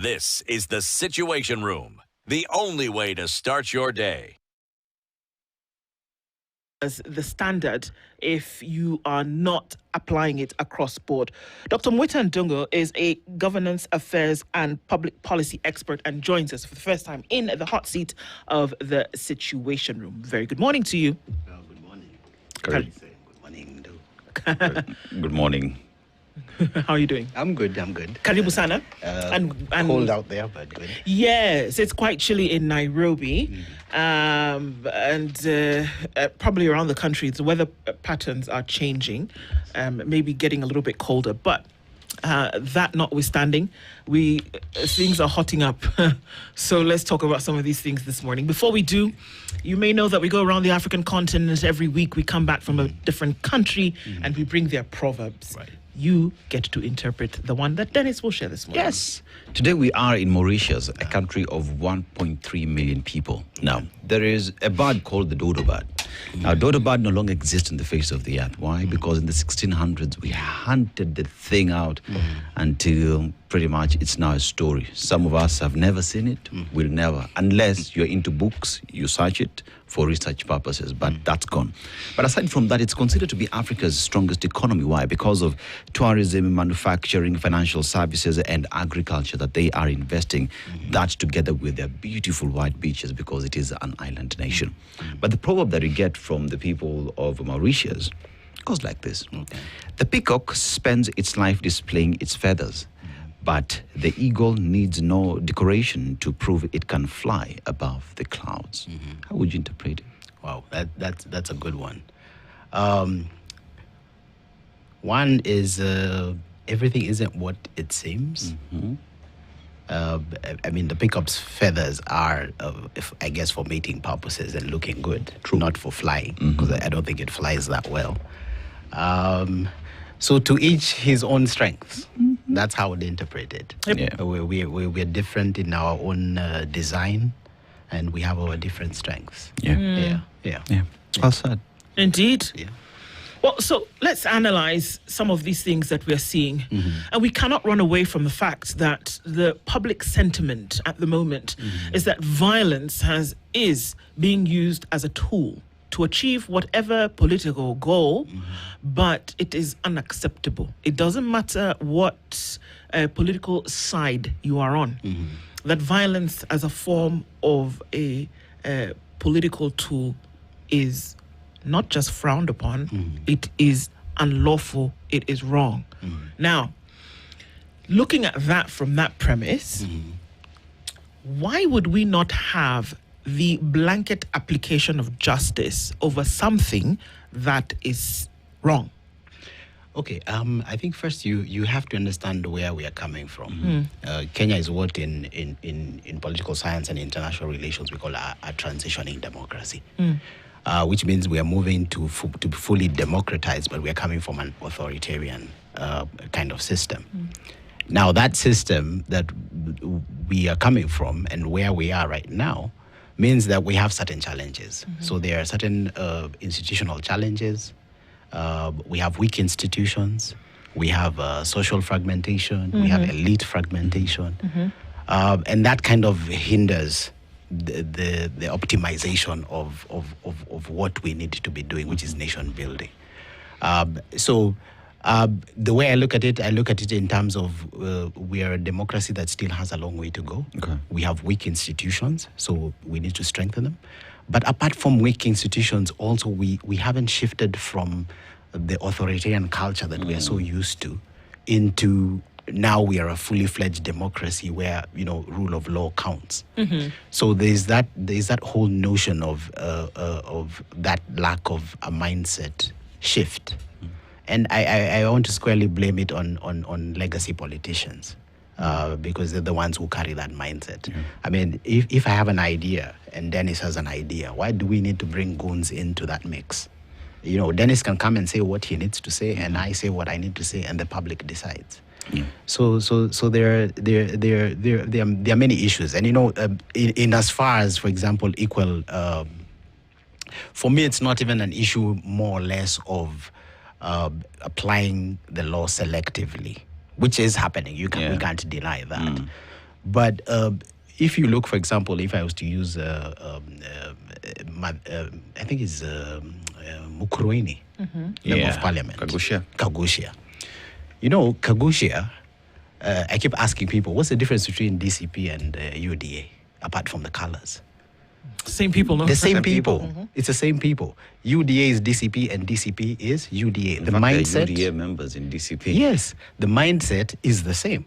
This is the Situation Room, the only way to start your day. As the standard if you are not applying it across board. Dr. Muita Ndungu is a governance affairs and public policy expert and joins us for the first time in the hot seat of the Situation Room. Very good morning to you. Good morning. Good morning. Good morning. How are you doing? I'm good. Karibu sana. And cold out there, but good. Yes, it's quite chilly in Nairobi. And probably around the country, the weather patterns are changing, maybe getting a little bit colder. But that notwithstanding, things are hotting up. So let's talk about some of these things this morning. Before we do, you may know that we go around the African continent every week. We come back from a different country and we bring their proverbs. Right. You get to interpret the one that Dennis will share this morning. Yes. Today we are in Mauritius, a country of 1.3 million people. Now, there is a bird called the dodo bird. Now, dodo bird no longer exists on the face of the earth. Why? Because in the 1600s, we hunted the thing out until pretty much it's now a story. Some of us have never seen it, will never. Unless you're into books, you search it for research purposes, but that's gone. But aside from that, it's considered to be Africa's strongest economy. Why? Because of tourism, manufacturing, financial services, and agriculture that they are investing. That together with their beautiful white beaches, because it is an island nation. But the proverb that we get from the people of Mauritius goes like this. The peacock spends its life displaying its feathers, but the eagle needs no decoration to prove it can fly above the clouds. How would you interpret it? Wow, that's a good one. One is everything isn't what it seems. I mean, the peacock's feathers are, I guess, for mating purposes and looking good, not for flying, because I don't think it flies that well. So to each his own strengths. That's how I would interpret it. Yeah. We're different in our own design, and we have our different strengths. Yeah. Well said. Indeed. Yeah. Well, so let's analyze some of these things that we're seeing. And we cannot run away from the fact that the public sentiment at the moment is that violence is being used as a tool to achieve whatever political goal, but it is unacceptable. It doesn't matter what political side you are on. That violence as a form of a political tool is not just frowned upon, it is unlawful, it is wrong. Now, looking at that from that premise, why would we not have the blanket application of justice over something that is wrong? Okay, I think first you have to understand where we are coming from. Kenya is what in political science and international relations we call a transitioning democracy. Which means we are moving to be fully democratized, but we are coming from an authoritarian kind of system. Now, that system that we are coming from and where we are right now means that we have certain challenges. So there are certain institutional challenges. We have weak institutions. We have social fragmentation. We have elite fragmentation. And that kind of hinders the optimization of what we need to be doing, which is nation building. So the way I look at it in terms of we are a democracy that still has a long way to go. We have weak institutions, so we need to strengthen them. But apart from weak institutions, also we haven't shifted from the authoritarian culture that we are so used to into now we are a fully fledged democracy where rule of law counts. So there's that whole notion of that lack of a mindset shift, and I want to squarely blame it on legacy politicians because they're the ones who carry that mindset. I mean, if I have an idea and Dennis has an idea, why do we need to bring goons into that mix? Dennis can come and say what he needs to say, and I say what I need to say, and the public decides. So there are many issues, and in as far as, for example, equal. For me, it's not even an issue more or less of applying the law selectively, which is happening. We can't deny that. But if you look, for example, if I was to use, I think it's Mukurweni, Member of Parliament. Kagushia. You know, Kagushia, I keep asking people, what's the difference between DCP and UDA, apart from the colors? Same people, no? The same people. It's the same people. UDA is DCP and DCP is UDA. In fact, mindset. UDA members in DCP. Yes, the mindset is the same.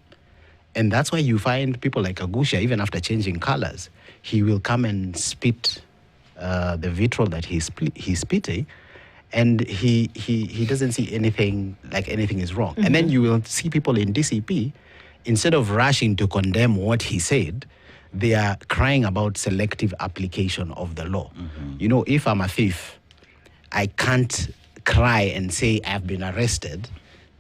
And that's why you find people like Agusha, even after changing colors, he will come and spit the vitriol that he's spitting, and he doesn't see anything like anything is wrong. And then you will see people in DCP, instead of rushing to condemn what he said, they are crying about selective application of the law. You know, if I'm a thief, I can't cry and say I've been arrested,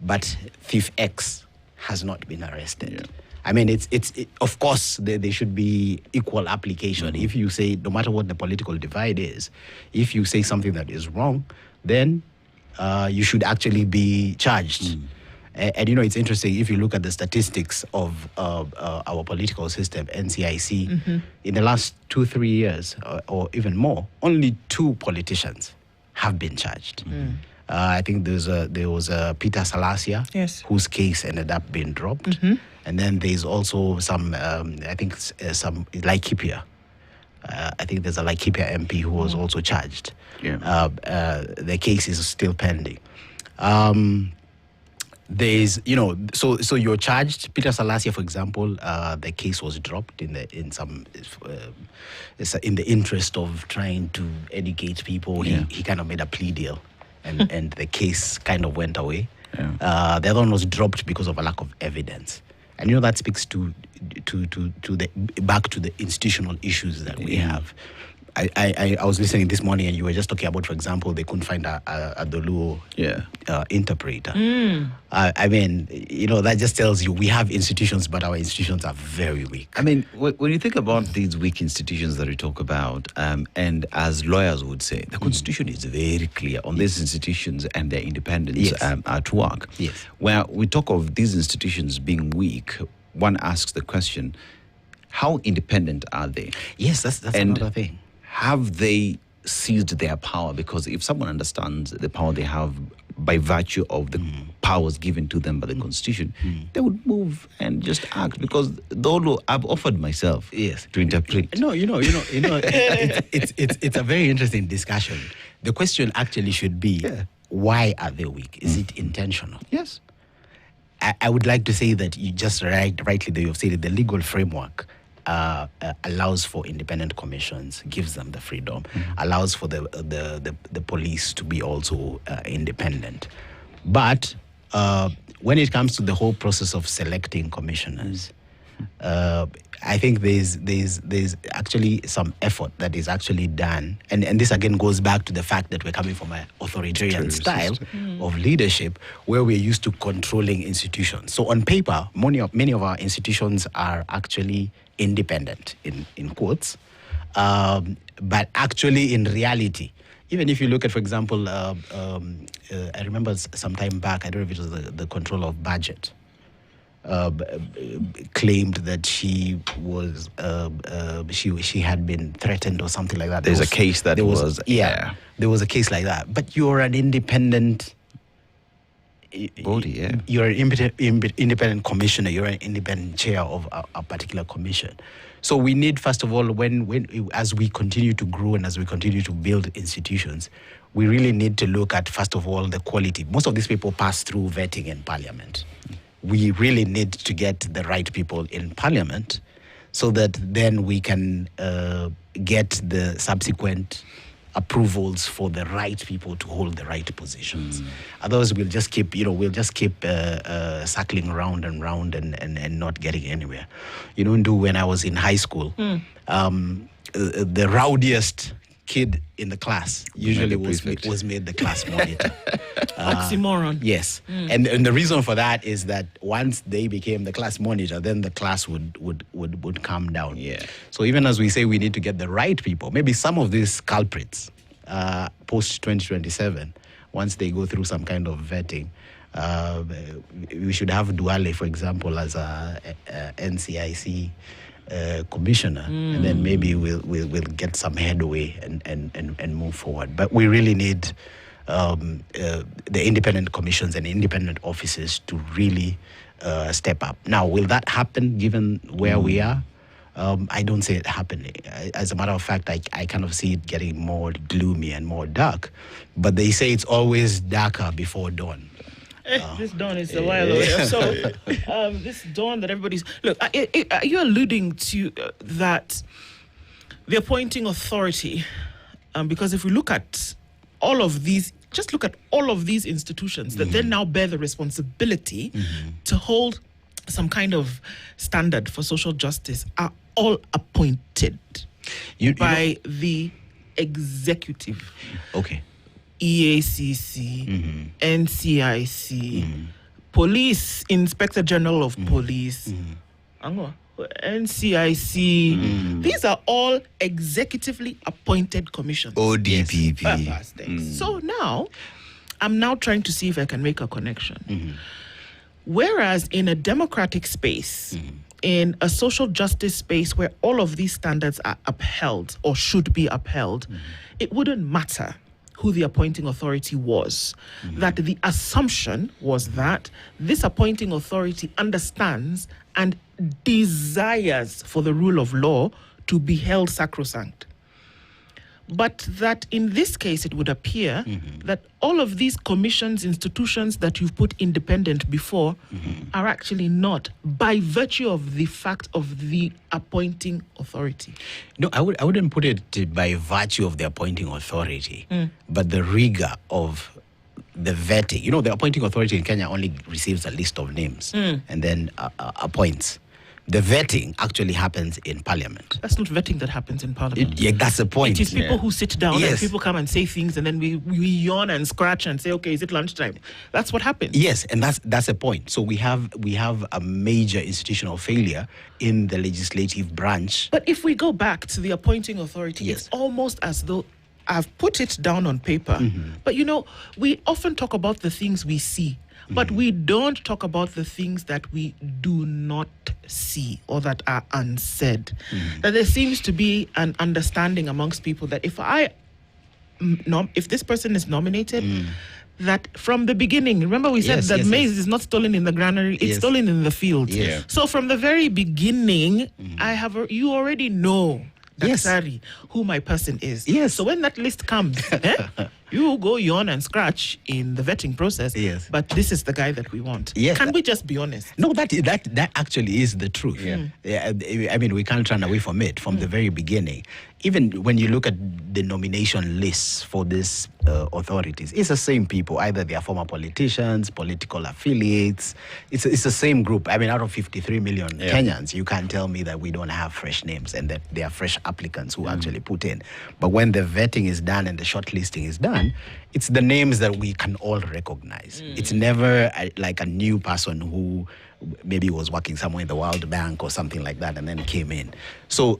but thief X has not been arrested. Yeah. I mean, it's of course, there should be equal application. If you say, no matter what the political divide is, if you say something that is wrong, then you should actually be charged. And you know, it's interesting, if you look at the statistics of our political system, NCIC, in the last 2-3 years, or even more, only 2 politicians have been charged. I think there was Peter Salasia, yes, whose case ended up being dropped. And then there's also some, I think some Laikipia. I think there's a Laikipia MP who was also charged. Yeah. The case is still pending. There's, you know, so you're charged. Peter Salasia, for example, the case was dropped in the interest of trying to educate people. Yeah. He kind of made a plea deal, and the case kind of went away. Yeah. The other one was dropped because of a lack of evidence, and you know that speaks to the back to the institutional issues that we have. I was listening this morning, and you were just talking about, for example, they couldn't find a Doluo interpreter. I mean, you know, that just tells you we have institutions, but our institutions are very weak. I mean, when you think about these weak institutions that we talk about, and as lawyers would say, the Constitution is very clear on these institutions and their independence at work. Yes. Where we talk of these institutions being weak, one asks the question, how independent are they? Yes, that's another thing. Have they seized their power? Because if someone understands the power they have by virtue of the powers given to them by the Constitution, they would move and just act. Because though I've offered myself to interpret. No, you know, it's a very interesting discussion. The question actually should be, why are they weak? Is it intentional? Yes. I would like to say that you just rightly that you've said it, the legal framework allows for independent commissions, gives them the freedom, allows for the police to be also independent. But when it comes to the whole process of selecting commissioners, I think there's actually some effort that is actually done, and this again goes back to the fact that we're coming from an authoritarian style of leadership where we're used to controlling institutions. So on paper, many of our institutions are actually independent in quotes, but actually in reality, even if you look at, for example, I remember some time back, I don't know if it was the control of budget, claimed that she was she had been threatened or something like that. There's a case that was there was a case like that. But you're an independent body, you're an independent commissioner. You're an independent chair of a particular commission. So we need, first of all, when as we continue to grow and as we continue to build institutions, we really need to look at, first of all, the quality. Most of these people pass through vetting in Parliament. We really need to get the right people in Parliament so that then we can get the subsequent approvals for the right people to hold the right positions. Otherwise, we'll just keep circling round and round and not getting anywhere. You know, when I was in high school, the rowdiest kid in the class usually was made the class monitor. Oxymoron. Yes. And the reason for that is that once they became the class monitor, then the class would come down. Yeah. So even as we say we need to get the right people, maybe some of these culprits post 2027, once they go through some kind of vetting, We should have Duale, for example, as a NCIC commissioner, and then maybe we'll get some headway and move forward. But we really need the independent commissions and independent offices to really step up. Now, will that happen given where we are? I don't see it happening. As a matter of fact, I kind of see it getting more gloomy and more dark. But they say it's always darker before dawn. This dawn is a while away. So this dawn that everybody's... Look, are you alluding to that the appointing authority? Because if we look at all of these, just look at all of these institutions that then now bear the responsibility to hold some kind of standard for social justice are all appointed by the executive. Okay. EACC, NCIC, Police, Inspector General of Police, NCIC. These are all executively appointed commissions. ODPP. So now, I'm now trying to see if I can make a connection. Whereas in a democratic space, in a social justice space where all of these standards are upheld or should be upheld, it wouldn't matter who the appointing authority was. That the assumption was that this appointing authority understands and desires for the rule of law to be held sacrosanct. But that in this case, it would appear that all of these commissions, institutions that you've put independent before are actually not, by virtue of the fact of the appointing authority. No, I wouldn't put it by virtue of the appointing authority, but the rigor of the vetting. You know, the appointing authority in Kenya only receives a list of names and then appoints. The vetting actually happens in Parliament. That's not vetting that happens in Parliament. Yeah, that's the point. It is people who sit down and people come and say things, and then we yawn and scratch and say, okay, is it lunchtime? That's what happens. Yes, and that's the point. So we have a major institutional failure in the legislative branch. But if we go back to the appointing authority, it's almost as though I've put it down on paper. But you know, we often talk about the things we see, but we don't talk about the things that we do not see or that are unsaid. That there seems to be an understanding amongst people that if this person is nominated, that from the beginning, remember we said that maize is not stolen in the granary, it's stolen in the field. So from the very beginning, you already know Daktari, who my person is. So when that list comes, you go yawn and scratch in the vetting process. But this is the guy that we want. Can we just be honest? No, that actually is the truth. I mean, we can't run away from it from the very beginning. Even when you look at the nomination lists for these authorities, it's the same people. Either they are former politicians, political affiliates. It's the same group. I mean, out of 53 million Kenyans, you can't tell me that we don't have fresh names and that there are fresh applicants who actually put in. But when the vetting is done and the shortlisting is done, it's the names that we can all recognize. It's never like a new person who maybe was working somewhere in the World Bank or something like that and then came in. So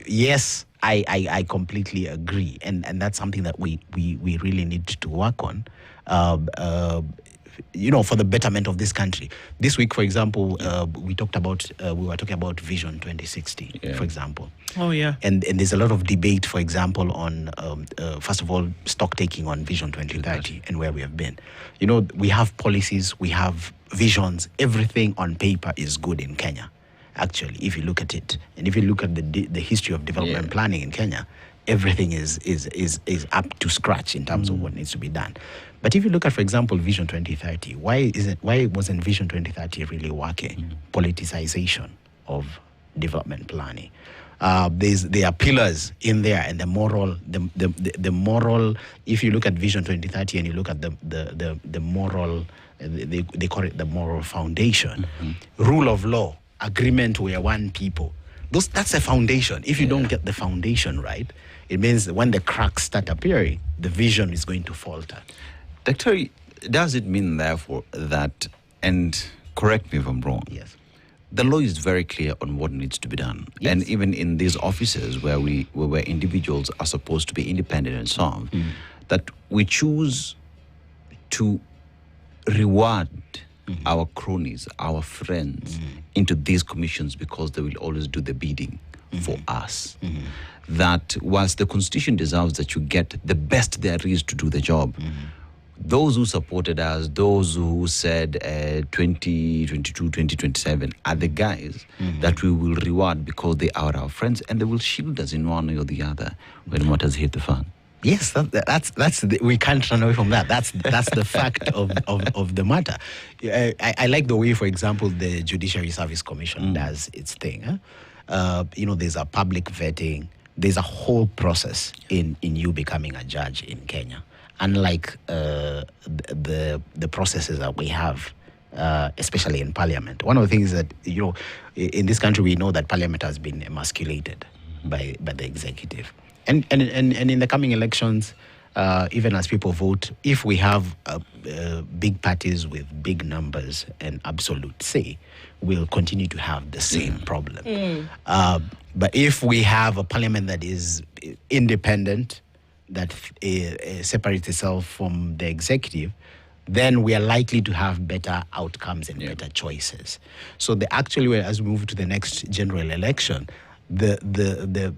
yes, I completely agree. And that's something that we really need to work on. You know, for the betterment of this country. This week, for example, we were talking about Vision 2060, for example. And there's a lot of debate, for example, on, first of all, stock taking on Vision 2030 and where we have been. You know, we have policies, we have visions, everything on paper is good in Kenya, actually, if you look at it. And if you look at the history of development planning in Kenya, everything is up to scratch in terms of what needs to be done. But if you look at, for example, Vision 2030, why wasn't Vision 2030 really working? Politicization of development planning. There are pillars in there, and the moral. If you look at Vision 2030 and you look at the moral, they call it the moral foundation. Rule of law, agreement where one people. That's a foundation. If you don't get the foundation right, it means that when the cracks start appearing, the vision is going to falter. Doctor, does it mean, therefore, that, and correct me if I'm wrong, the law is very clear on what needs to be done. And even in these offices where individuals are supposed to be independent and so on, that we choose to reward our cronies, our friends, into these commissions because they will always do the bidding for us. That whilst the Constitution deserves that you get the best there is to do the job, those who supported us, those who said 2022, 2027 are the guys that we will reward because they are our friends and they will shield us in one way or the other when matters hit the fan. Yes, that's we can't run away from that. That's the fact of the matter. I like the way, for example, the Judiciary Service Commission does its thing. There's a public vetting. There's a whole process in you becoming a judge in Kenya. Unlike the processes that we have, especially in Parliament. One of the things that, in this country, we know that Parliament has been emasculated by the executive. And in the coming elections, even as people vote, if we have big parties with big numbers and absolute say, we'll continue to have the same problem. But if we have a parliament that is independent, that separates itself from the executive, then we are likely to have better outcomes and better choices. So actually, as we move to the next general election, the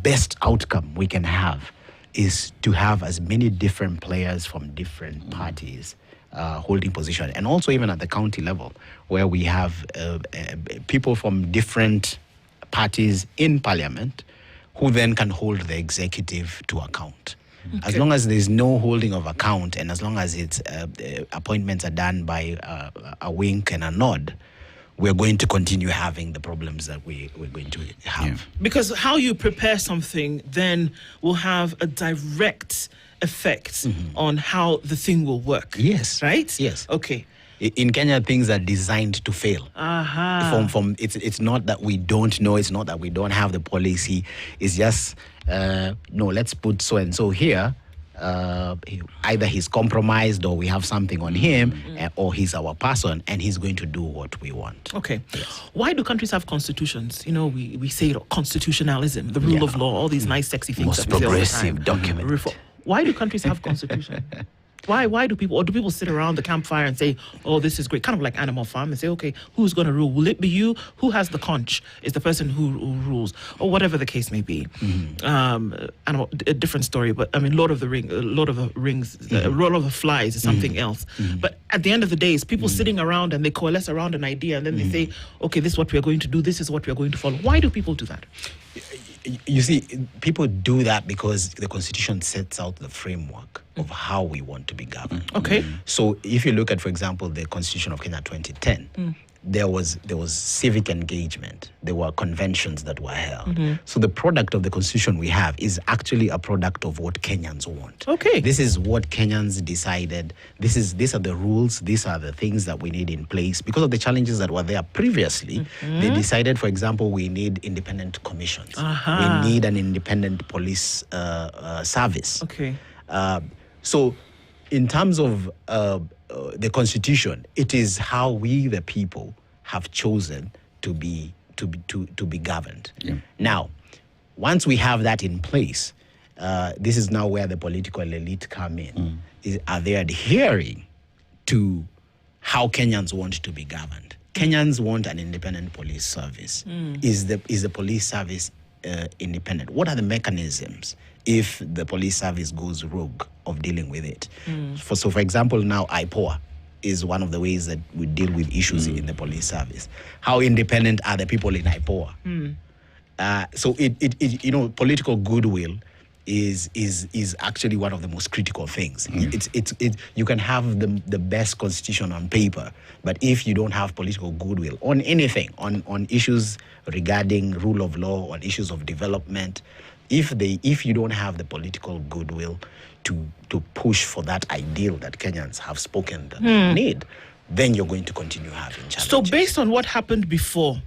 best outcome we can have is to have as many different players from different parties holding position, and also even at the county level, where we have people from different parties in parliament who then can hold the executive to account. Okay. As long as there's no holding of account, and as long as it's appointments are done by a wink and a nod, we're going to continue having the problems that we're going to have. Yeah. Because how you prepare something then will have a direct effect on how the thing will work. Yes. Right? Yes. Okay. In Kenya, things are designed to fail. It's not that we don't know. It's not that we don't have the policy. It's just, no, let's put so-and-so here. Either he's compromised or we have something on him, or he's our person and he's going to do what we want. Okay. Yes. Why do countries have constitutions? We say constitutionalism, the rule of law, all these nice, sexy things. Most progressive document. Why do countries have constitution? Why do people sit around the campfire and say, oh, this is great, kind of like Animal Farm, and say, okay, who's going to rule? Will it be you? Who has the conch is the person who rules, or whatever the case may be. A different story, but I mean, Lord of the Rings, Lord of the Flies is something else. But at the end of the day, it's people sitting around and they coalesce around an idea, and then they say, okay, this is what we're going to do, this is what we're going to follow. Why do people do that? You see, people do that because the Constitution sets out the framework of how we want to be governed. Okay. So if you look at, for example, the Constitution of Kenya 2010, there was civic engagement. There were conventions that were held. So the product of the Constitution we have is actually a product of what Kenyans want. Okay. This is what Kenyans decided. These are the rules. These are the things that we need in place. Because of the challenges that were there previously, they decided, for example, we need independent commissions. We need an independent police service. Okay. So in terms of the Constitution, it is how we, the people, have chosen to be governed. Yeah. Now, once we have that in place, this is now where the political elite come in. Are they adhering to how Kenyans want to be governed? Kenyans want an independent police service. Is the police service independent? What are the mechanisms if the police service goes rogue of dealing with it? For example, now IPOA is one of the ways that we deal with issues in the police service. How independent are the people in IPOA? So it political goodwill is actually one of the most critical things. You can have the best constitution on paper, but if you don't have political goodwill on anything, on issues regarding rule of law, on issues of development, if you don't have the political goodwill to push for that ideal that Kenyans have spoken that they need, then you're going to continue having challenges. So based on what happened before,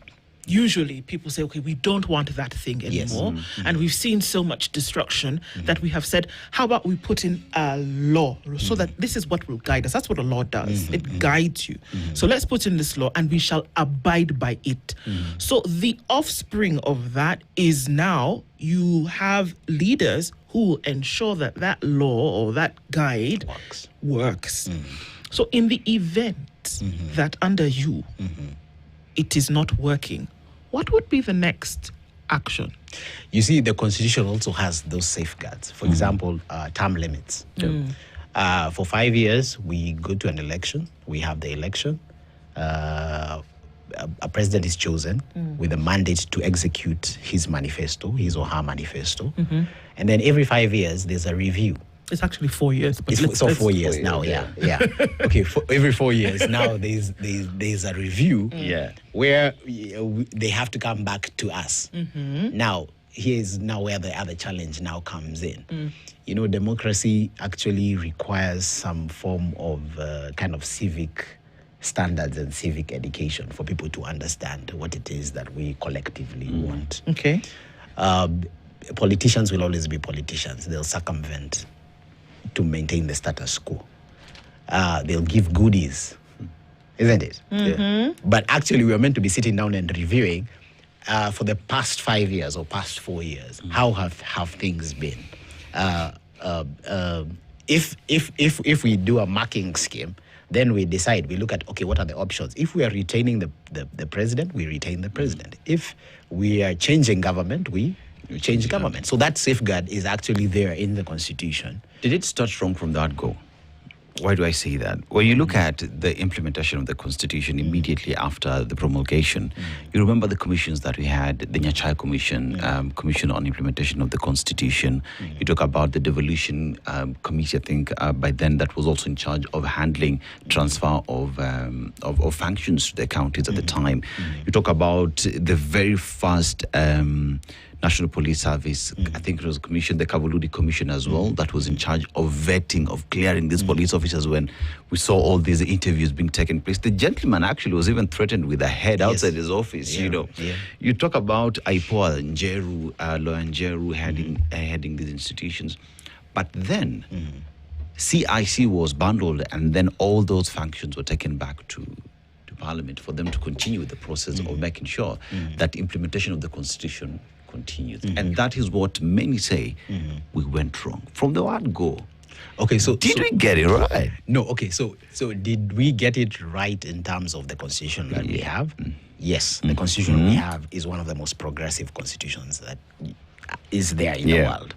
usually people say, okay, we don't want that thing anymore. Yes. And we've seen so much destruction that we have said, how about we put in a law so that this is what will guide us? That's what a law does. It guides you. So let's put in this law and we shall abide by it. So the offspring of that is now you have leaders who ensure that that law or that guide works. So in the event that under you, it is not working, what would be the next action? You see, the Constitution also has those safeguards. For example, term limits. For 5 years, we go to an election. We have the election. A president is chosen with a mandate to execute his manifesto, his or her manifesto. And then every 5 years, there's a review. It's actually 4 years. But It's 4 years now, yeah. Okay, every 4 years now, there's a review where they have to come back to us. Now, here's now where the other challenge now comes in. You know, democracy actually requires some form of kind of civic standards and civic education for people to understand what it is that we collectively want. Okay. Politicians will always be politicians. They'll circumvent to maintain the status quo. They'll give goodies, isn't it? But actually, we are meant to be sitting down and reviewing for the past 5 years or past 4 years. How have things been? If we do a marking scheme, then we decide, we look at, okay, what are the options? If we are retaining the president, we retain the president. If we are changing government, we change government. So that safeguard is actually there in the Constitution. Did it start wrong from that go? Why do I say that? When you look at the implementation of the Constitution immediately after the promulgation, you remember the commissions that we had, the Nyachai Commission, Commission on Implementation of the Constitution. You talk about the Devolution Committee, I think, by then that was also in charge of handling transfer of functions to the counties at the time. You talk about the very first National Police Service, I think it was a commission, the Kavuludi Commission as well, that was in charge of vetting, of clearing these police officers when we saw all these interviews being taken place. The gentleman actually was even threatened with a head outside his office, you know. You talk about Aipoa, Njeru, Lawyer Njeru heading these institutions. But then CIC was bundled and then all those functions were taken back to Parliament for them to continue with the process of making sure that implementation of the Constitution continues. And that is what many say we went wrong from the word go. Okay, so did we get it right? No, okay, so did we get it right in terms of the Constitution that we have? Yes, the Constitution we have is one of the most progressive constitutions that is there in the world.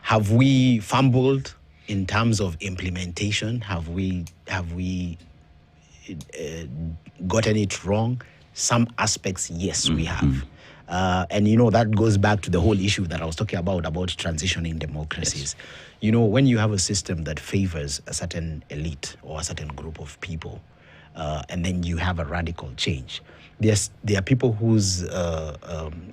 Have we fumbled in terms of implementation? Have we gotten it wrong? Some aspects, yes, we have. And, you know, that goes back to the whole issue that I was talking about transitioning democracies. Yes. You know, when you have a system that favors a certain elite or a certain group of people, and then you have a radical change, there are people whose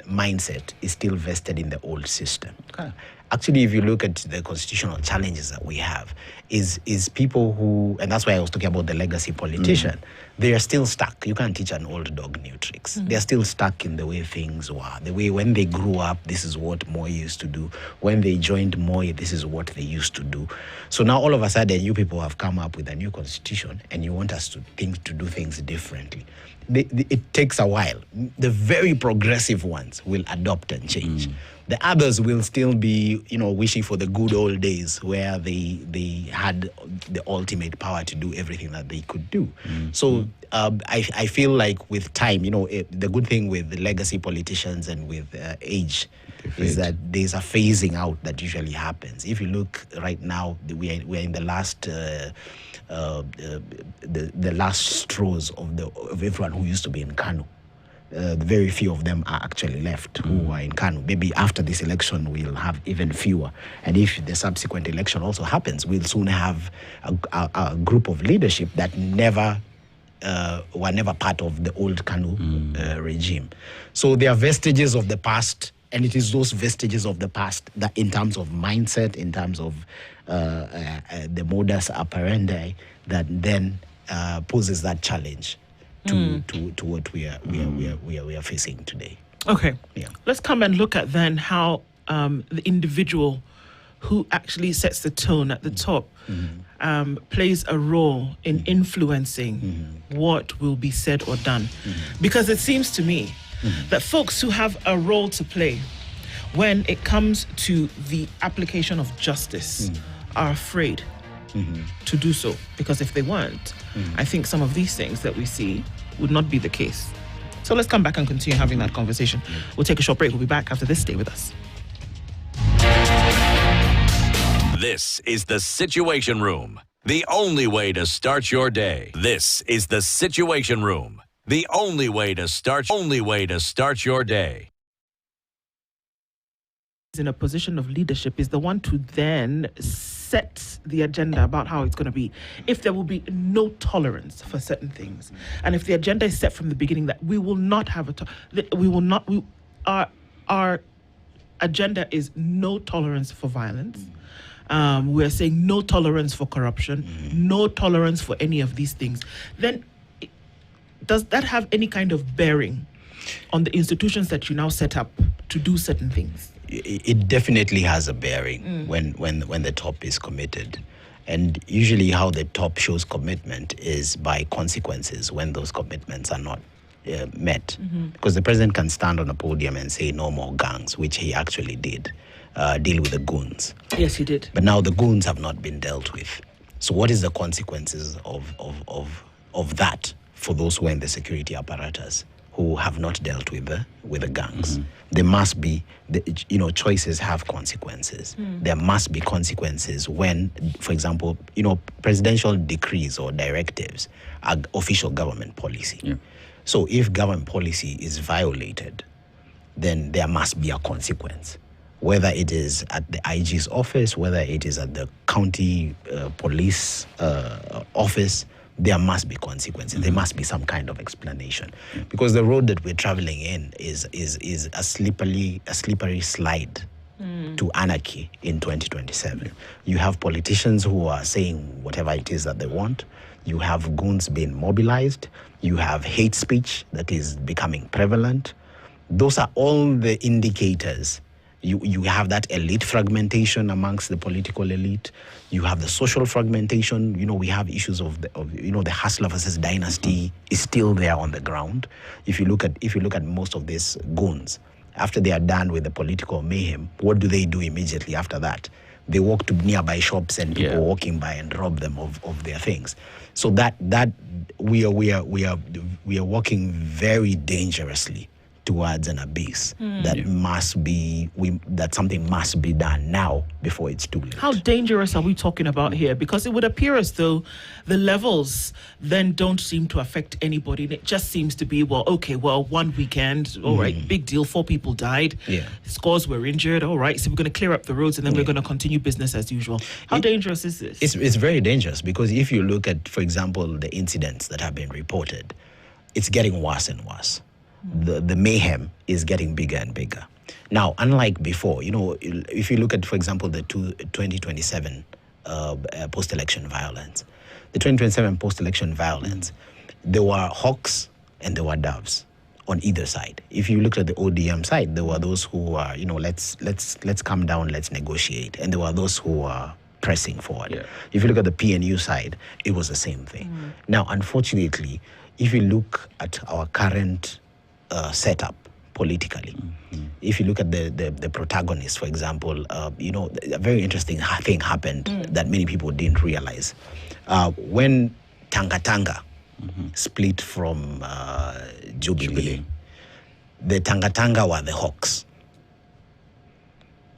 mindset is still vested in the old system. Okay. Actually, if you look at the constitutional challenges that we have, is people who, and that's why I was talking about the legacy politician, they are still stuck. You can't teach an old dog new tricks. They're still stuck in the way things were. The way when they grew up, this is what Moi used to do. When they joined Moi, this is what they used to do. So now all of a sudden, you people have come up with a new constitution and you want us to do things differently. It takes a while. The very progressive ones will adopt and change. The others will still be, you know, wishing for the good old days where they had the ultimate power to do everything that they could do. So I feel like with time, you know, the good thing with the legacy politicians and with age is that there's a phasing out that usually happens. If you look right now, we're in the last the last straws of everyone who used to be in Kanu. Very few of them are actually left who are in Kanu. Maybe after this election, we'll have even fewer. And if the subsequent election also happens, we'll soon have a group of leadership that were never part of the old Kanu regime. So there are vestiges of the past, and it is those vestiges of the past that in terms of mindset, in terms of the modus operandi, that then poses that challenge to what we are facing today. Okay. Yeah. Let's come and look at then how the individual who actually sets the tone at the top plays a role in influencing what will be said or done. Because it seems to me that folks who have a role to play when it comes to the application of justice are afraid to do so. Because if they weren't, I think some of these things that we see would not be the case. So let's come back and continue having that conversation. We'll take a short break. We'll be back after this. Stay with us. This is the Situation Room, the only way to start your day. This is the Situation Room, the only way to start your day. In a position of leadership is the one to then set the agenda about how it's going to be. If there will be no tolerance for certain things, and if the agenda is set from the beginning that we will not have our agenda is no tolerance for violence. We're saying no tolerance for corruption, no tolerance for any of these things. Then does that have any kind of bearing on the institutions that you now set up to do certain things? It definitely has a bearing when the top is committed. And usually how the top shows commitment is by consequences when those commitments are not met. Because the president can stand on a podium and say no more gangs, which he actually did, deal with the goons. Yes, he did. But now the goons have not been dealt with. So what is the consequences of that for those who are in the security apparatus who have not dealt with the gangs? There must be, choices have consequences. There must be consequences when, for example, presidential decrees or directives are official government policy. Yeah. So if government policy is violated, then there must be a consequence. Whether it is at the IG's office, whether it is at the county police office, there must be consequences. There must be some kind of explanation, because the road that we're traveling in is a slippery slide to anarchy in 2027. You have politicians who are saying whatever it is that they want. You have goons being mobilized. You have hate speech that is becoming prevalent. Those are all the indicators. You have that elite fragmentation amongst the political elite. You have the social fragmentation. We have issues of the hustler versus dynasty is still there on the ground. If you look at most of these goons, after they are done with the political mayhem, what do they do immediately after that? They walk to nearby shops and people walking by and rob them of their things. So that we are walking very dangerously towards an abyss that something must be done now before it's too late. How dangerous are we talking about here? Because it would appear as though the levels then don't seem to affect anybody. And it just seems to be, one weekend, all right, big deal, 4 people died, scores were injured, all right, so we're going to clear up the roads and then we're going to continue business as usual. How dangerous is this? It's very dangerous, because if you look at, for example, the incidents that have been reported, it's getting worse and worse. The mayhem is getting bigger and bigger. Now, unlike before, if you look at, for example, the 2027 post-election violence, there were hawks and there were doves on either side. If you look at the ODM side, there were those who were, let's come down, let's negotiate, and there were those who were pressing forward. Yeah. If you look at the PNU side, it was the same thing. Now, unfortunately, if you look at our current setup politically, if you look at the protagonists, for example, a very interesting thing happened that many people didn't realize. When Tanga split from Jubilee, the Tanga were the hawks,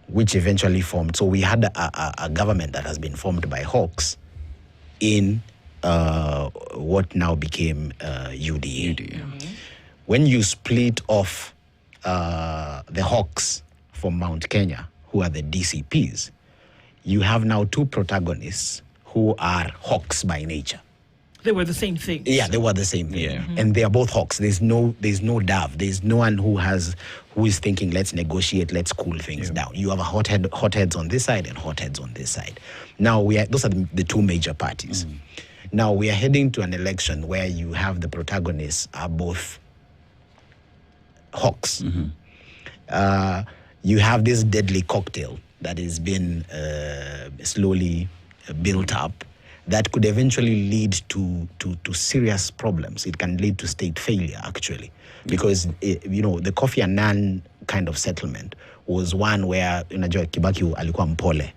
which eventually formed. So we had a government that has been formed by hawks in what now became UDA. When you split off the hawks from Mount Kenya, who are the DCPs, you have now 2 protagonists who are hawks by nature. They were the same thing. Yeah, they were the same thing. Yeah. And they are both hawks. There's no dove. There's no one who is thinking, let's negotiate, let's cool things down. You have hotheads on this side and hotheads on this side. Now those are the 2 major parties. Now we are heading to an election where you have the protagonists are both hawks. You have this deadly cocktail that has been slowly built up that could eventually lead to serious problems. It can lead to state failure, actually, because the Kofi Annan kind of settlement was one where Kibaki alikuwa mpole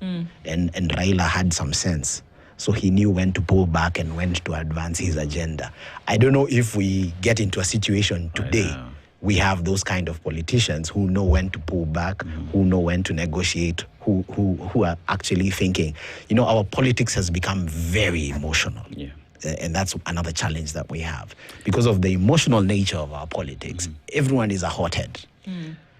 and Raila had some sense So he knew when to pull back and when to advance his agenda. I don't know if we get into a situation today, we have those kind of politicians who know when to pull back, who know when to negotiate, who are actually thinking. Our politics has become very emotional. Yeah. And that's another challenge that we have. Because of the emotional nature of our politics, everyone is a hothead.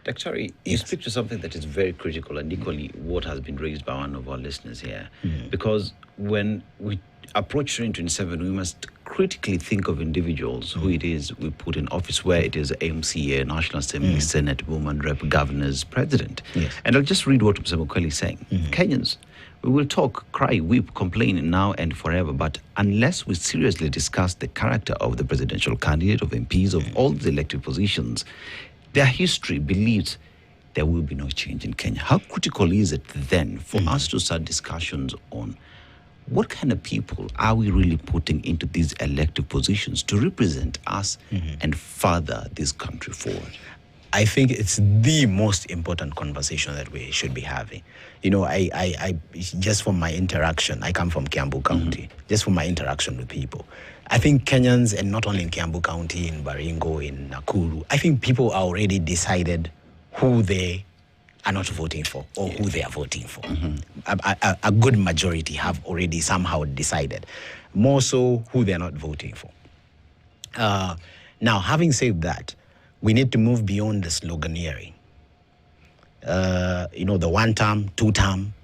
Dr. You speak to something that is very critical and equally what has been raised by one of our listeners here. Because when we approach 2027, we must critically think of individuals who it is we put in office, where it is AMCA, National Assembly, Senate, Women Rep, Governors, President. Yes. And I'll just read what Mr. Mukweli is saying. Kenyans, we will talk, cry, weep, complain now and forever, but unless we seriously discuss the character of the presidential candidate, of MPs, of all the elected positions, their history believes there will be no change in Kenya. How critical is it then for us to start discussions on what kind of people are we really putting into these elected positions to represent us and further this country forward? I think it's the most important conversation that we should be having. I just from my interaction, I come from Kiambu County, just from my interaction with people, I think Kenyans, and not only in Kiambu County, in Baringo, in Nakuru, I think people are already decided who they are not voting for or who they are voting for. A good majority have already somehow decided, more so who they're not voting for. Now, having said that, we need to move beyond the sloganeering. The one term, two term,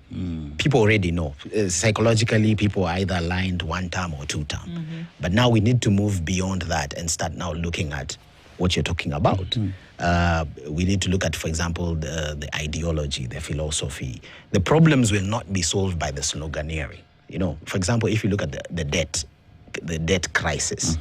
people already know. Psychologically, people are either aligned one term or two term. But now we need to move beyond that and start now looking at what you're talking about. We need to look at, for example, the ideology, the philosophy. The problems will not be solved by the sloganeering. For example, if you look at the debt crisis,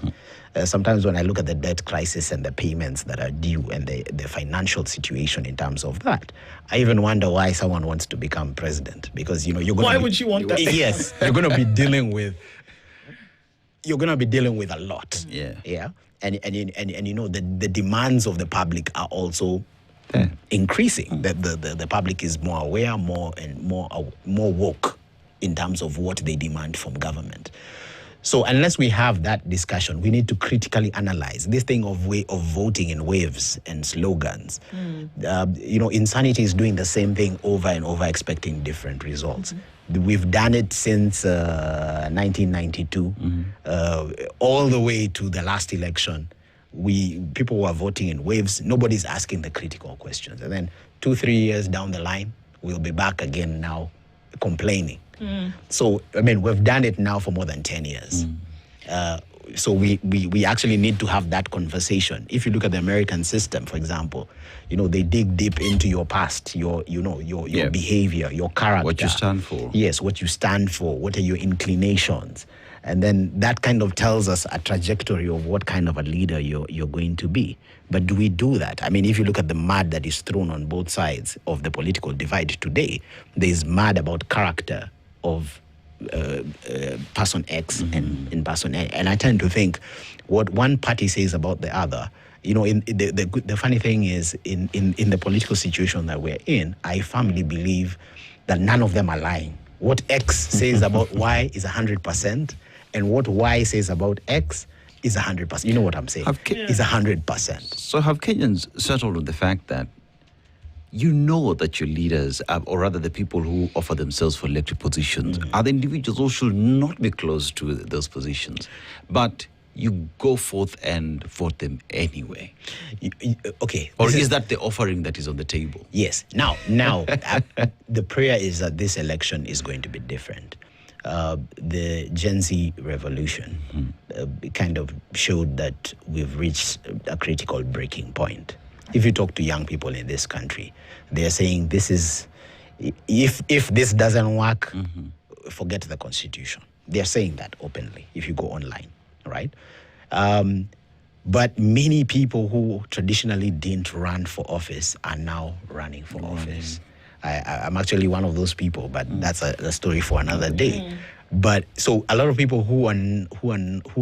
sometimes when I look at the debt crisis and the payments that are due and the financial situation in terms of that, I even wonder why someone wants to become president. Because you're going. Why would you want that? Yes, you're going to be dealing with. You're going to be dealing with a lot. Yeah. And the demands of the public are also increasing. The public is more aware, more woke in terms of what they demand from government. So unless we have that discussion, we need to critically analyze this thing of voting in waves and slogans. Insanity is doing the same thing over and over, expecting different results. We've done it since 1992, all the way to the last election. People were voting in waves. Nobody's asking the critical questions. And then 2-3 years down the line, we'll be back again now complaining. So, we've done it now for more than 10 years. So we actually need to have that conversation. If you look at the American system, for example, they dig deep into your past, your behavior, your character. What you stand for. Yes, what you stand for. What are your inclinations? And then that kind of tells us a trajectory of what kind of a leader you're going to be. But do we do that? If you look at the mud that is thrown on both sides of the political divide today, there's mud about character of person X and person A. And I tend to think what one party says about the other, the funny thing is in the political situation that we're in, I firmly believe that none of them are lying. What X says about Y is 100%, and what Y says about X is 100%. You know what I'm saying? Is 100%. So have Kenyans settled on the fact that that your leaders, or rather the people who offer themselves for elected positions, are the individuals who should not be close to those positions, but you go forth and vote them anyway? Okay. Or is that the offering that is on the table? Yes. Now, the prayer is that this election is going to be different. The Gen Z revolution kind of showed that we've reached a critical breaking point. If you talk to young people in this country, they're saying this is, if this doesn't work, forget the Constitution. They're saying that openly if you go online, right? But many people who traditionally didn't run for office are now running for office. I'm actually one of those people, but that's a story for another day. But so a lot of people who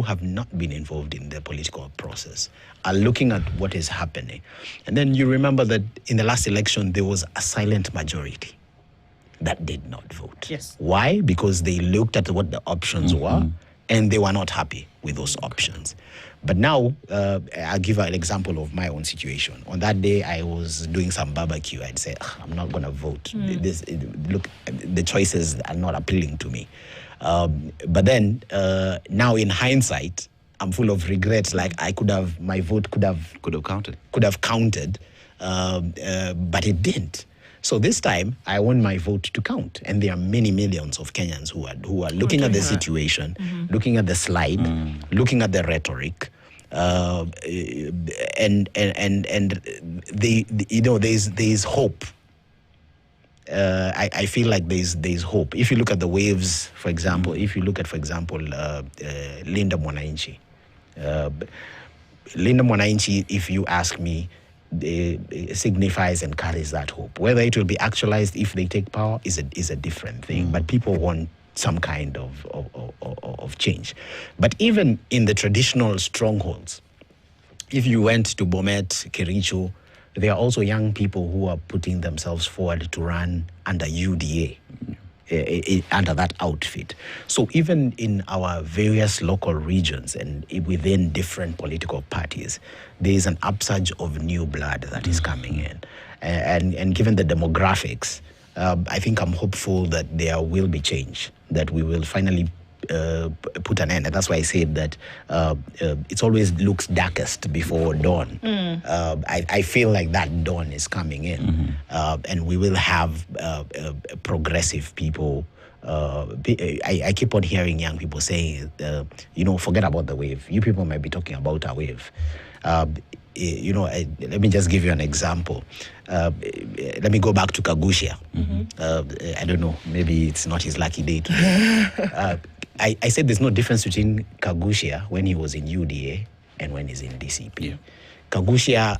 have not been involved in the political process are looking at what is happening. And then you remember that in the last election, there was a silent majority. that did not vote. Yes. Why? Because they looked at what the options were, and they were not happy with those options. But now, I'll give an example of my own situation. On that day, I was doing some barbecue. I'd say, I'm not going to vote. Look, the choices are not appealing to me. But then, now in hindsight, I'm full of regrets. Like my vote could have counted, but it didn't. So this time, I want my vote to count, and there are many millions of Kenyans who are looking at the situation, looking at the slide, looking at the rhetoric, and there's hope. I feel like there's hope. If you look at the waves, for example, Linda Mwananchi, Linda Mwananchi, if you ask me, signifies and carries that hope. Whether it will be actualized if they take power is a different thing. But people want some kind of change. But even in the traditional strongholds, if you went to Bomet, Kericho, there are also young people who are putting themselves forward to run under UDA. Under that outfit. So even in our various local regions and within different political parties, there is an upsurge of new blood that is coming in. And given the demographics, I think I'm hopeful that there will be change, that we will finally put an end. And that's why I said that it always looks darkest before dawn. I feel like that dawn is coming in, and we will have progressive people. I keep on hearing young people saying, forget about the wave. You people might be talking about a wave. Let me just give you an example. Let me go back to Kagushia. I don't know, maybe it's not his lucky day today. I said there's no difference between Kagushia when he was in UDA and when he's in DCP. Yeah. Kagushia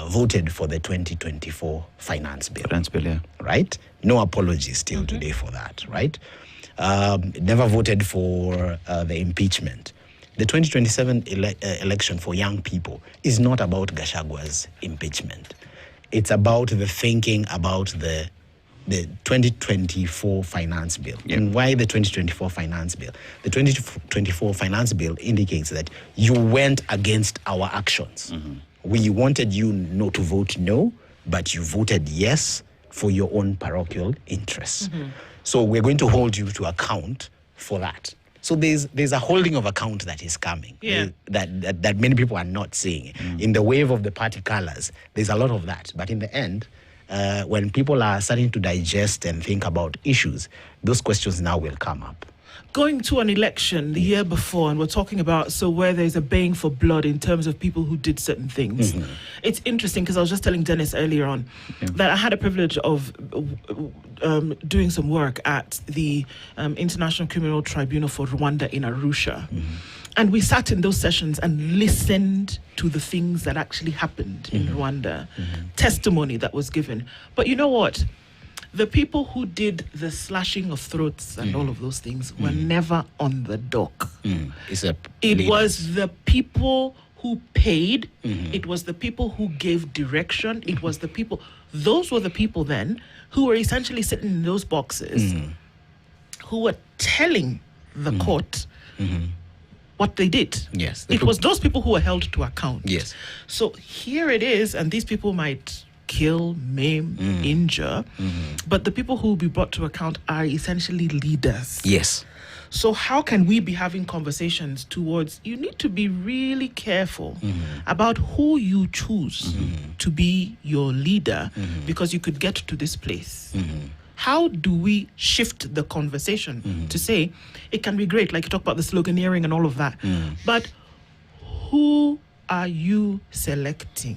voted for the 2024 finance bill. Right? No apologies still today for that, right? Never voted for the impeachment. The 2027 election for young people is not about Gachagwa's impeachment. It's about the thinking about the 2024 finance bill. Yep. And why the 2024 finance bill? The 2024 finance bill indicates that you went against our actions. We wanted you not to vote no, but you voted yes for your own parochial interests. So we're going to hold you to account for that. So there's a holding of account that is coming, that many people are not seeing. In the wave of the party colors, there's a lot of that. But in the end, when people are starting to digest and think about issues, those questions now will come up. Going to an election the year before, and we're talking about where there's a baying for blood in terms of people who did certain things. It's interesting because I was just telling Dennis earlier on that I had a privilege of doing some work at the International Criminal Tribunal for Rwanda in Arusha. And we sat in those sessions and listened to the things that actually happened in Rwanda, testimony that was given. But you know what? The people who did the slashing of throats and all of those things were never on the dock. It was the people who paid. It was the people who gave direction. It was the people. Those were the people then who were essentially sitting in those boxes, who were telling the court what they did. Yes. It was those people who were held to account. Yes. So here it is, and these people might kill, maim, injure, but the people who will be brought to account are essentially leaders. Yes. So how can we be having conversations towards, you need to be really careful about who you choose to be your leader, because you could get to this place. How do we shift the conversation to say, it can be great, like you talk about the sloganeering and all of that, but who are you selecting?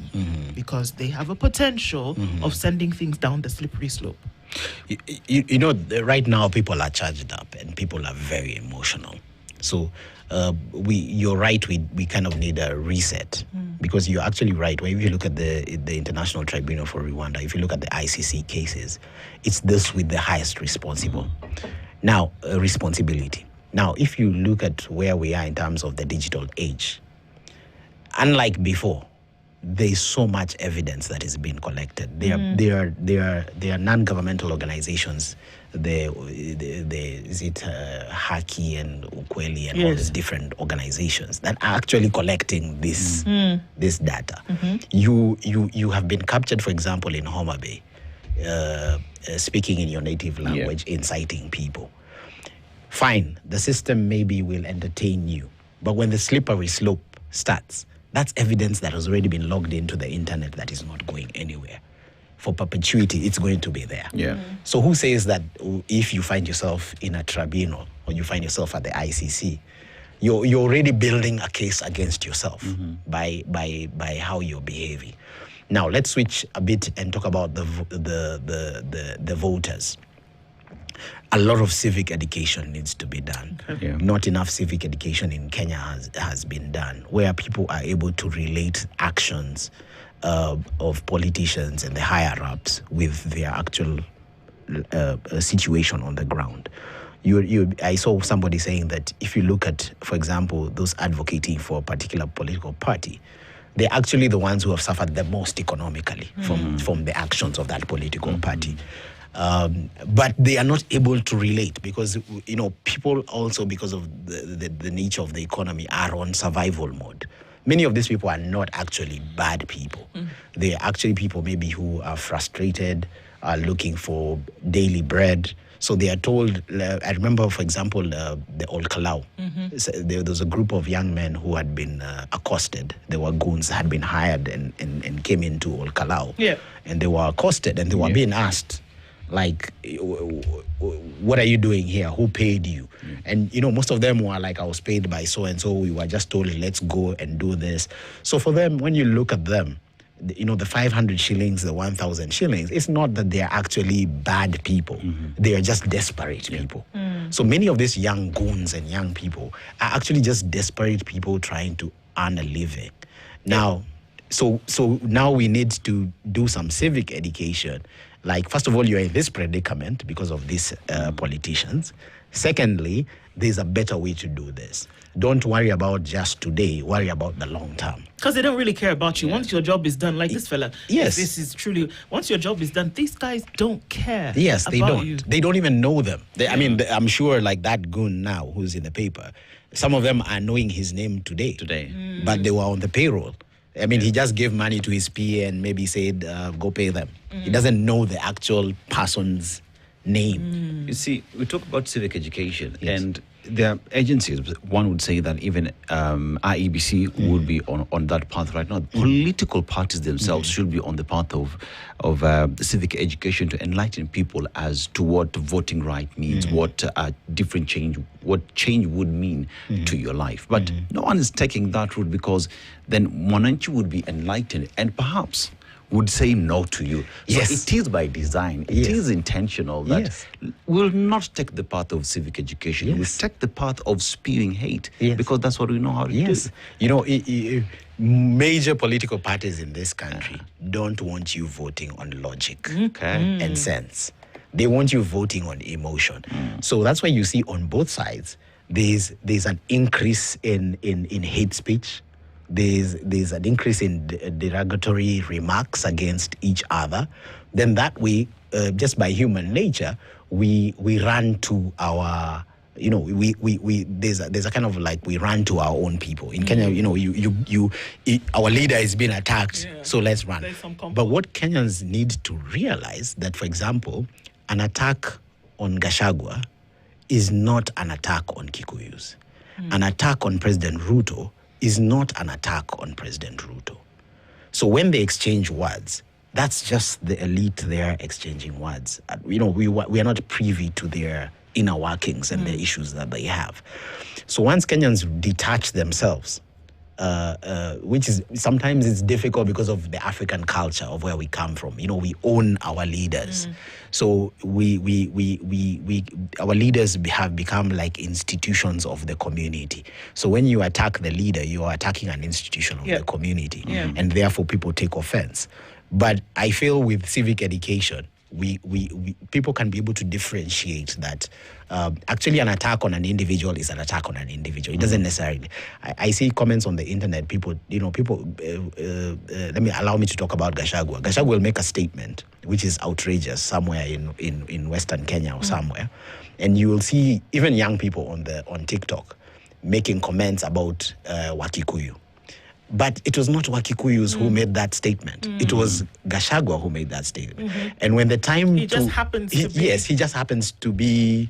Because they have a potential of sending things down the slippery slope. Right now people are charged up and people are very emotional. So you're right, we kind of need a reset, because you're actually right. When you look at the International Tribunal for Rwanda, if you look at the ICC cases, it's this with the highest responsibility. Now, if you look at where we are in terms of the digital age, unlike before, there's so much evidence that is being collected. There are non-governmental organizations. Is it Haki and Ukweli and all these different organizations that are actually collecting this data. You have been captured, for example, in Homa Bay, speaking in your native language, inciting people. Fine, the system maybe will entertain you, but when the slippery slope starts, that's evidence that has already been logged into the internet that is not going anywhere. For perpetuity, it's going to be there. Yeah. So who says that if you find yourself in a tribunal or you find yourself at the ICC, you're already building a case against yourself by how you're behaving. Now let's switch a bit and talk about the voters. A lot of civic education needs to be done. Okay. Yeah. Not enough civic education in Kenya has been done, where people are able to relate actions of politicians and the higher-ups with their actual situation on the ground. I saw somebody saying that if you look at, for example, those advocating for a particular political party, they're actually the ones who have suffered the most economically from the actions of that political party. But they are not able to relate because, people also, because of the nature of the economy, are on survival mode. Many of these people are not actually bad people. They are actually people maybe who are frustrated, are looking for daily bread. So they are told, I remember, for example, the Old Kalau. There was a group of young men who had been accosted. They were goons, had been hired and came into Old Kalau. Yeah. And they were accosted and they were being asked, like, what are you doing here? Who paid you? And, most of them were like, I was paid by so-and-so. We were just told, let's go and do this. So for them, when you look at them, the 500 shillings, the 1,000 shillings, it's not that they're actually bad people. They are just desperate people. So many of these young goons and young people are actually just desperate people trying to earn a living. Now, so now we need to do some civic education. Like, first of all, you're in this predicament because of these politicians. Secondly, there's a better way to do this. Don't worry about just today. Worry about the long term. Because they don't really care about you. Once your job is done, like this fella. Yes. This is truly, once your job is done, these guys don't care. Yes, they don't. You. They don't even know them. I mean, I'm sure like that goon now who's in the paper, some of them are knowing his name today. But they were on the payroll. I mean, he just gave money to his PA and maybe said, go pay them. He doesn't know the actual person's name. You see, we talk about civic education, and there are agencies. One would say that even IEBC would be on that path right now. Political parties themselves should be on the path of civic education to enlighten people as to what voting right means, what different change, what change would mean to your life. But no one is taking that route, because then Mwananchi would be enlightened and perhaps would say no to you. So it is by design. It is intentional that we'll not take the path of civic education. We'll take the path of spewing hate because that's what we know how to do. Major political parties in this country don't want you voting on logic and sense. They want you voting on emotion. So that's why you see on both sides, there's an increase in hate speech. There's an increase in derogatory remarks against each other. Then that way, just by human nature, we run to our, there's a kind of like we run to our own people. In Kenya, our leader is being attacked, so let's run. But what Kenyans need to realize that, for example, an attack on Gachagua is not an attack on Kikuyus. An attack on President Ruto is not an attack on President Ruto. So when they exchange words, that's just the elite there exchanging words. We are not privy to their inner workings and the issues that they have. So once Kenyans detach themselves, which is sometimes it's difficult because of the African culture of where we come from. We own our leaders. So our leaders have become like institutions of the community. So when you attack the leader, you are attacking an institution of the community. And therefore people take offense. But I feel with civic education, we people can be able to differentiate that actually an attack on an individual is an attack on an individual. It doesn't necessarily. I see comments on the internet. People, allow me to talk about Gachagua. Gachagua will make a statement which is outrageous somewhere in Western Kenya or somewhere, and you will see even young people on TikTok making comments about Wakikuyu. But it was not Wakikuyus who made that statement. It was Gachagua who made that statement. And when the time he just happens to be. Yes, he just happens to be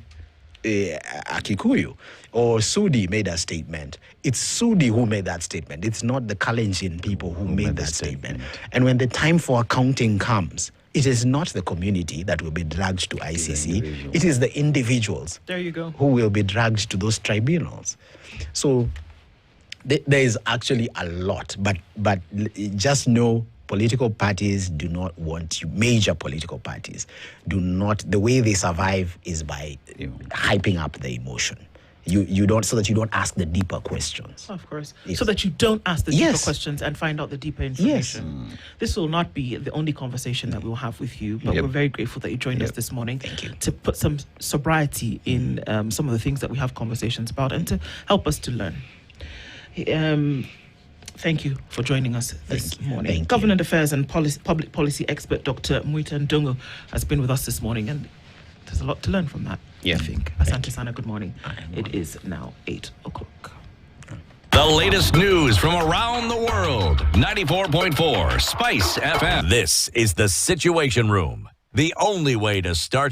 a Kikuyu. Or Sudi made a statement. It's Sudi who made that statement. It's not the Kalenjin people who made that statement. And when the time for accounting comes, it is not the community that will be dragged to ICC. It is the individuals. There you go. Who will be dragged to those tribunals. So there is actually a lot, but just know political parties do not want you. Major political parties do not. The way they survive is by hyping up the emotion. You don't, so that you don't ask the deeper questions. Of course. Yes. So that you don't ask the deeper questions and find out the deeper information. Yes. This will not be the only conversation that we'll have with you, but we're very grateful that you joined us this morning. Thank you. To put some sobriety in some of the things that we have conversations about and to help us to learn. Thank you for joining us this morning. Government Affairs and Public Policy expert Dr. Muita Ndungu has been with us this morning, and there's a lot to learn from that, I think. Asante Sana, good morning. It is now 8 o'clock. The latest news from around the world. 94.4 Spice FM. This is The Situation Room, the only way to start